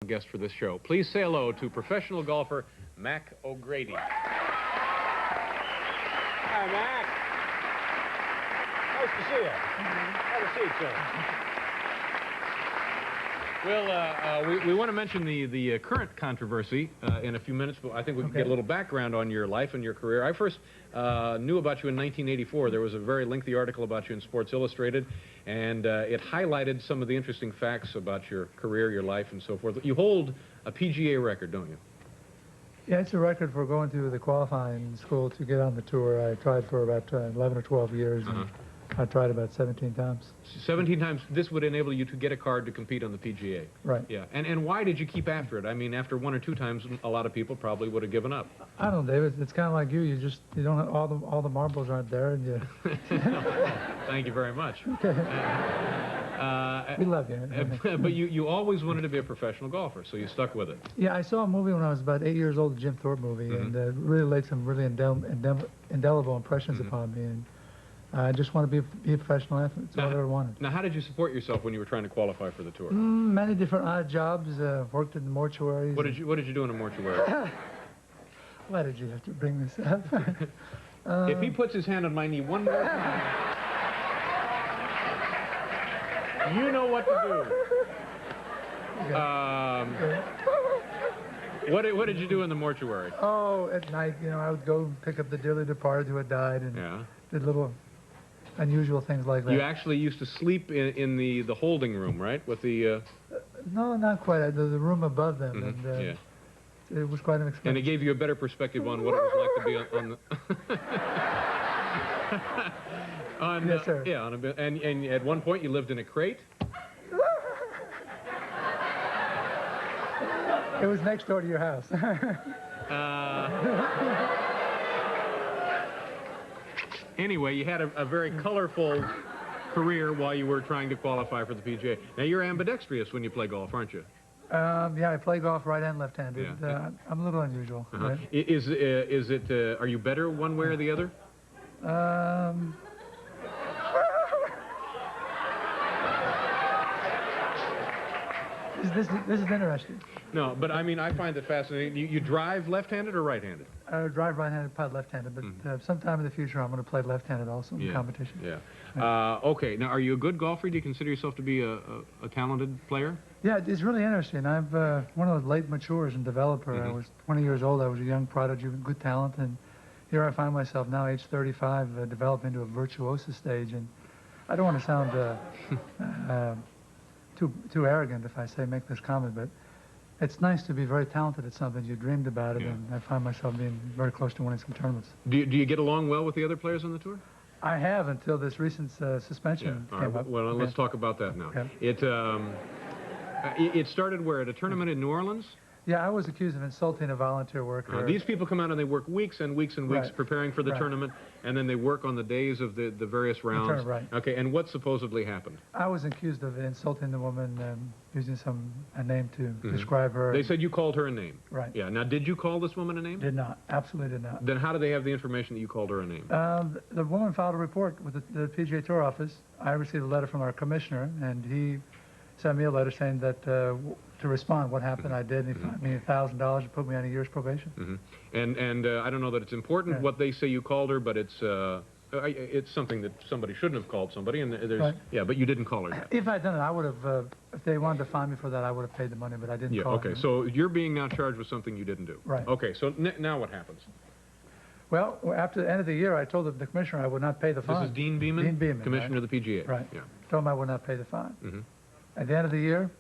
guest for this show. Please say hello to professional golfer Mac O'Grady. Hi, Mac. Nice to see you. Have a seat, sir. Well, we want to mention the current controversy in a few minutes, but I think we can get a little background on your life and your career. I first knew about you in 1984. There was a very lengthy article about you in Sports Illustrated, and it highlighted some of the interesting facts about your career, your life, and so forth. You hold a PGA record, don't you? Yeah, it's a record for going through the qualifying school to get on the tour. I tried for about 11 or 12 years, and I tried about 17 times. 17 times. This would enable you to get a card to compete on the PGA. Right. Yeah. And why did you keep after it? I mean, after 1 or 2 times, a lot of people probably would have given up. I don't know, David. It's kind of like you. You don't have, all the marbles aren't there, and you. Thank you very much. Okay. We love you. But you always wanted to be a professional golfer, so you stuck with it. Yeah, I saw a movie when I was about 8 years old, the Jim Thorpe movie, and it really laid some really indelible impressions upon me. And I just want to be a professional athlete. That's all I ever wanted. Now, how did you support yourself when you were trying to qualify for the tour? Many different odd jobs. Worked in the mortuaries. What did you do in a mortuary? Why did you have to bring this up? If he puts his hand on my knee one more time, you know what to do. What did you do in the mortuary? Oh, at night, I would go pick up the dearly departed who had died, and did little unusual things like that. You actually used to sleep in the holding room, right? With the No, not quite. The room above them, and it was quite an experience. And it gave you a better perspective on what it was like to be on the yes, sir. Yeah, and at one point you lived in a crate. It was next door to your house. Anyway, you had a very colorful career while you were trying to qualify for the PGA. Now, you're ambidextrous when you play golf, aren't you? Yeah, I play golf right and left-handed. Yeah. I'm a little unusual. Right? Are you better one way or the other? This is interesting. No, but I mean, I find it fascinating. You drive left-handed or right-handed? I drive right-handed, putt left-handed, but sometime in the future I'm going to play left-handed also in competition. Yeah. Okay. Now, are you a good golfer? Do you consider yourself to be a talented player? Yeah, it's really interesting. I'm one of those late matures and developer. I was 20 years old. I was a young prodigy with good talent, and here I find myself now, age 35, developing into a virtuoso stage. And I don't want to sound too arrogant if I make this comment, but it's nice to be very talented at something. You dreamed about it, and I find myself being very close to winning some tournaments. Do you get along well with the other players on the tour? I have until this recent suspension came up. Well, let's talk about that now. It started where? At a tournament in New Orleans? Yeah, I was accused of insulting a volunteer worker. These people come out and they work weeks and weeks and weeks preparing for the tournament, and then they work on the days of the various rounds. Okay, and what supposedly happened? I was accused of insulting the woman, using a name to describe her. They said you called her a name. Right. Yeah. Now, did you call this woman a name? Did not. Absolutely did not. Then how do they have the information that you called her a name? The woman filed a report with the PGA Tour office. I received a letter from our commissioner, and he sent me a letter saying that to respond what happened, I did, and he fined me $1,000 and put me on a year's probation. And I don't know that it's important what they say you called her, but it's something that somebody shouldn't have called somebody, and there's but you didn't call her that. If I'd done it, I would have. If they wanted to fine me for that, I would have paid the money, but I didn't call her. Okay, so you're being now charged with something you didn't do. Right. Okay, so now what happens? Well, after the end of the year, I told the commissioner I would not pay the fine. This is Deane Beman? Deane Beman, Commissioner of the PGA. Right. Yeah. Told him I would not pay the fine. At the end of the year,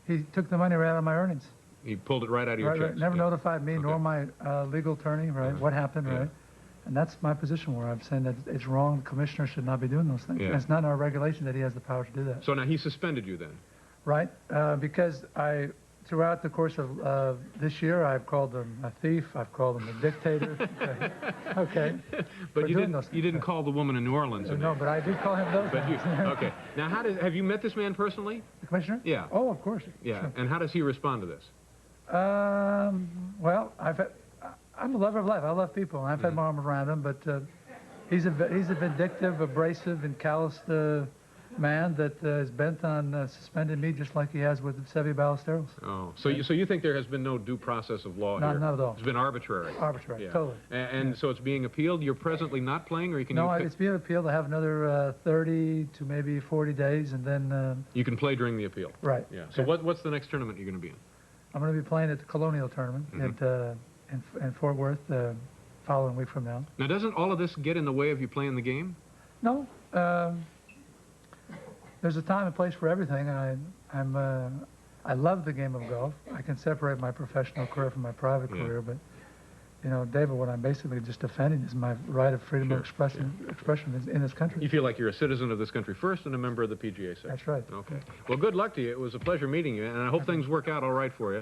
he took the money right out of my earnings. He pulled it right out of your checks. Never notified me, nor my legal attorney, what happened, And that's my position where I'm saying that it's wrong. The commissioner should not be doing those things. And it's not in our regulation that he has the power to do that. So now he suspended you then? Right, because throughout the course of this year, I've called him a thief, I've called him a dictator. But you didn't call the woman in New Orleans. No, but I did call him those things. Okay. Now, have you met this man personally? The commissioner? Yeah. Oh, of course. Yeah. Sure. And how does he respond to this? Well, I'm a lover of life. I love people, and I've had my arm around him, but he's a vindictive, abrasive, and calloused man that is bent on suspending me just like he has with Seve Ballesteros. Oh, so you think there has been no due process of law here? Not at all. It's been arbitrary. Arbitrary, Yeah. totally. And so it's being appealed. You're presently not playing, or you can No, it's being appealed. I have another 30 to maybe 40 days, and then... you can play during the appeal. Right. Yeah. So what's the next tournament you're going to be in? I'm going to be playing at the Colonial Tournament in Fort Worth following week from now. Now, doesn't all of this get in the way of you playing the game? No. There's a time and place for everything, and I love the game of golf. I can separate my professional career from my private career, but you know, David, what I'm basically just defending is my right of freedom of expression in this country. You feel like you're a citizen of this country first and a member of the PGA section. That's right. Okay. Well, good luck to you. It was a pleasure meeting you, and I hope things work out all right for you.